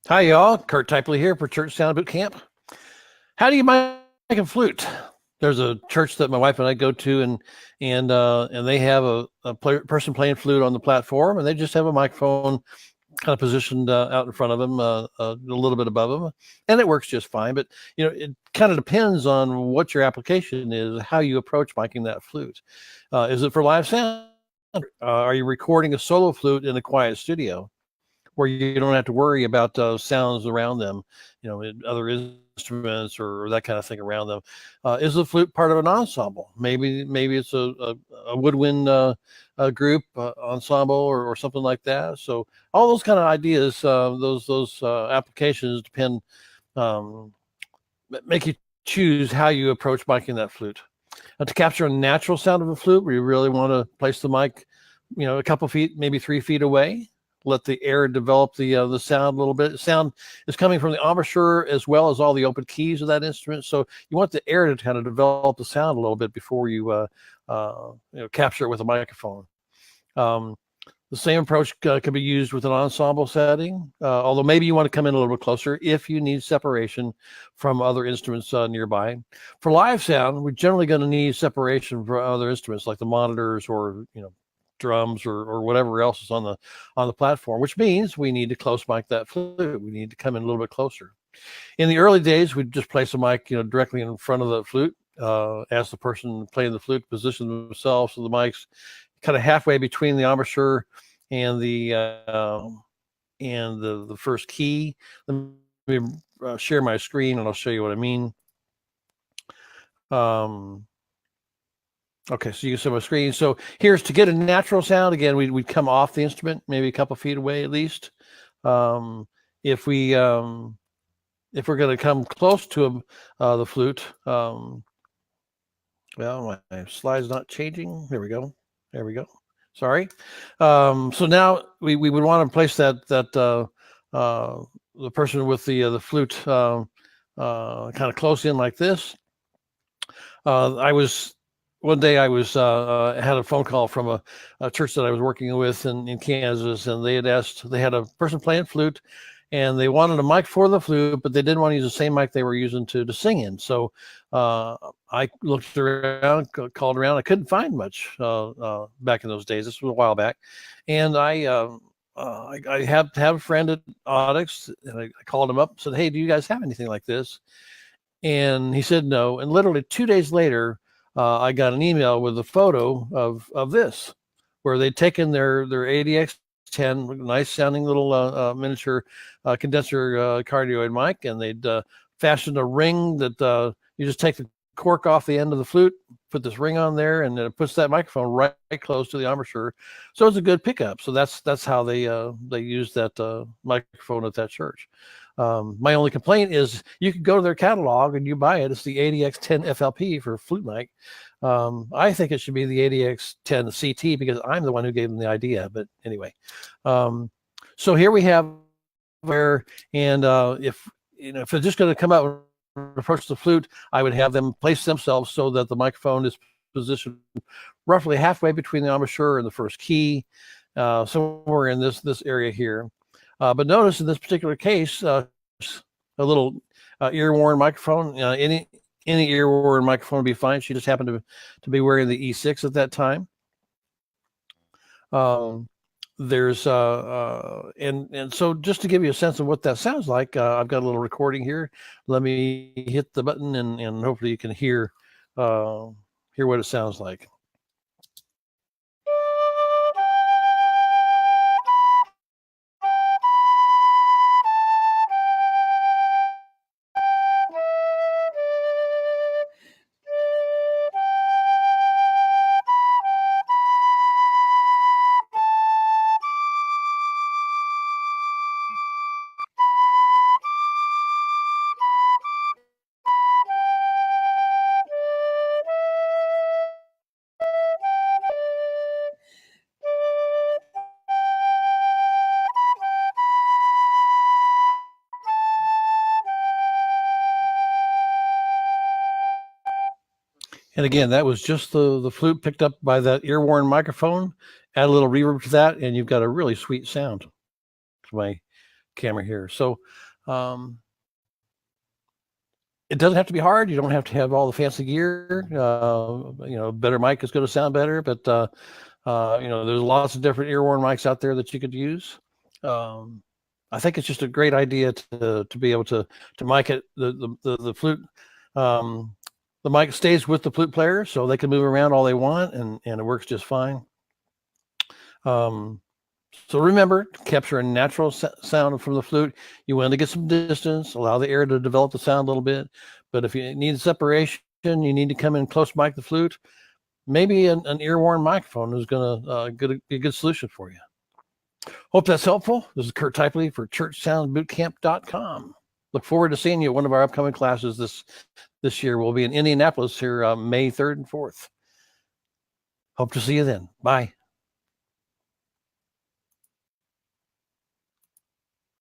Hi, y'all. Kurt Typley here for Church Sound Boot Camp. How do you mic a flute? There's a church that my wife and I go to, and they have a person playing flute on the platform, and they just have a microphone kind of positioned out in front of them, a little bit above them, and it works just fine. But it kind of depends on what your application is, how you approach miking that flute. Is it for live sound? Are you recording a solo flute in a quiet studio, where you don't have to worry about sounds around them, other instruments or that kind of thing around them? Is the flute part of an ensemble? Maybe it's a woodwind group ensemble or something like that. So all those kind of ideas, those applications depend, make you choose how you approach miking that flute. To capture a natural sound of a flute, we really want to place the mic, a couple feet, maybe 3 feet away. Let the air develop the sound a little bit. Sound is coming from the embouchure as well as all the open keys of that instrument. So you want the air to kind of develop the sound a little bit before you capture it with a microphone. The same approach can be used with an ensemble setting, although maybe you want to come in a little bit closer if you need separation from other instruments nearby. For live sound, we're generally going to need separation from other instruments like the monitors or drums or whatever else is on the platform, which means we need to close mic that flute. We need to come in a little bit closer. In the early days, we'd just place a mic directly in front of the flute, as the person playing the flute position themselves so the mic's kind of halfway between the embouchure and the first key. Let me share my screen and I'll show you what I mean. Okay, so you can see my screen. So here's to get a natural sound. Again, we'd come off the instrument, maybe a couple feet away at least. If we're going to come close to the flute, well, my slide's not changing. There we go. Sorry. So now we would want to place that the person with the flute kind of close in like this. One day I was had a phone call from a church that I was working with in Kansas, and they had a person playing flute, and they wanted a mic for the flute, but they didn't want to use the same mic they were using to sing in. So I looked around, called around. I couldn't find much back in those days. This was a while back, and I have a friend at Onyx, and I called him up and said, "Hey, do you guys have anything like this?" And he said no. And literally 2 days later, I got an email with a photo of this, where they'd taken their ADX10, nice sounding little miniature condenser cardioid mic, and they'd fashioned a ring that you just take the cork off the end of the flute, put this ring on there, and it puts that microphone right close to the embouchure. So it's a good pickup. So that's how they used that microphone at that church. My only complaint is you can go to their catalog and you buy it. It's the ADX10 FLP for flute mic. I think it should be the ADX10 CT because I'm the one who gave them the idea. But anyway, so here we have where, and if they're just going to come out and approach the flute, I would have them place themselves so that the microphone is positioned roughly halfway between the embouchure and the first key, somewhere in this area here. But notice in this particular case, a little ear-worn microphone. Any ear-worn microphone would be fine. She just happened to be wearing the E6 at that time. There's and so just to give you a sense of what that sounds like, I've got a little recording here. Let me hit the button and hopefully you can hear what it sounds like. And again, that was just the flute picked up by that ear-worn microphone. Add a little reverb to that, and you've got a really sweet sound. My camera here. So it doesn't have to be hard. You don't have to have all the fancy gear. Better mic is going to sound better, but there's lots of different ear-worn mics out there that you could use. I think it's just a great idea to be able to mic it. The flute, the mic stays with the flute player, so they can move around all they want, and it works just fine. So remember, to capture a natural sound from the flute, you want to get some distance, allow the air to develop the sound a little bit. But if you need separation, you need to come in close mic the flute. Maybe an ear-worn microphone is going to be a good solution for you. Hope that's helpful. This is Kurt Typley for churchsoundbootcamp.com. Look forward to seeing you at one of our upcoming classes this year. We'll be in Indianapolis here May 3rd and 4th. Hope to see you then. Bye.